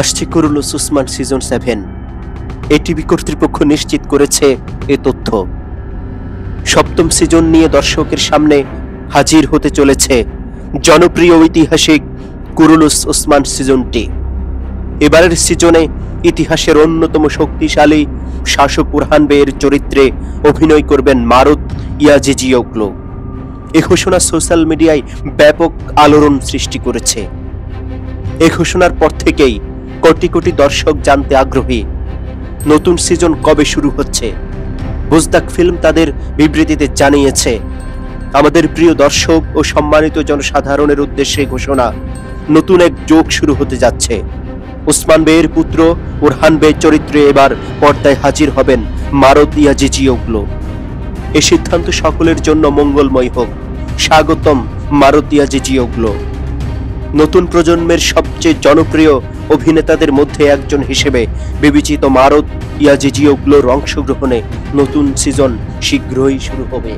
আসছে Kurulus Osman season 7। ATV কর্তৃপক্ষ নিশ্চিত করেছে এ তথ্য। সপ্তম সিজন নিয়ে দর্শকের সামনে হাজির হতে চলেছে জনপ্রিয় ঐতিহাসিক কুরুলুস ওসমান সিজনটি। এবারের সিজনে ইতিহাসের অন্যতম শক্তিশালী শাসক বুরহান বের চরিত্রে অভিনয় করবেন মারুত ইয়াজিজিওগ্লো। এ ঘোষণা সোশ্যাল মিডিয়ায় ব্যাপক আলোড়ন সৃষ্টি করেছে। এ ঘোষণার পর থেকেই কোটি কোটি দর্শক জানতে আগ্রহী নতুন সিজন কবে শুরু হচ্ছে। বুজদাক ফিল্ম তাদের বিবৃতিতে জানিয়েছে, আমাদের প্রিয় দর্শক ও সম্মানিত জনসাধারণের উদ্দেশ্যে ঘোষণা, নতুন এক যুগ শুরু হতে যাচ্ছে। ওসমান বের পুত্র বুরহান বের চরিত্রে এবার পর্দায় হাজির হবেন মারুত ইয়াজিজিওগ্লো। এই সিদ্ধান্ত সকলের জন্য মঙ্গলময় হোক। স্বাগতম মারুত ইয়াজিজিওগ্লো। নতুন প্রজন্মের সবচেয়ে জনপ্রিয় অভিনেতাদের মধ্যে একজন হিসেবে বিবেচিত মারুত ইয়াজিজিওগ্লোর অংশগ্রহণে নতুন সিজন শীঘ্রই শুরু হবে।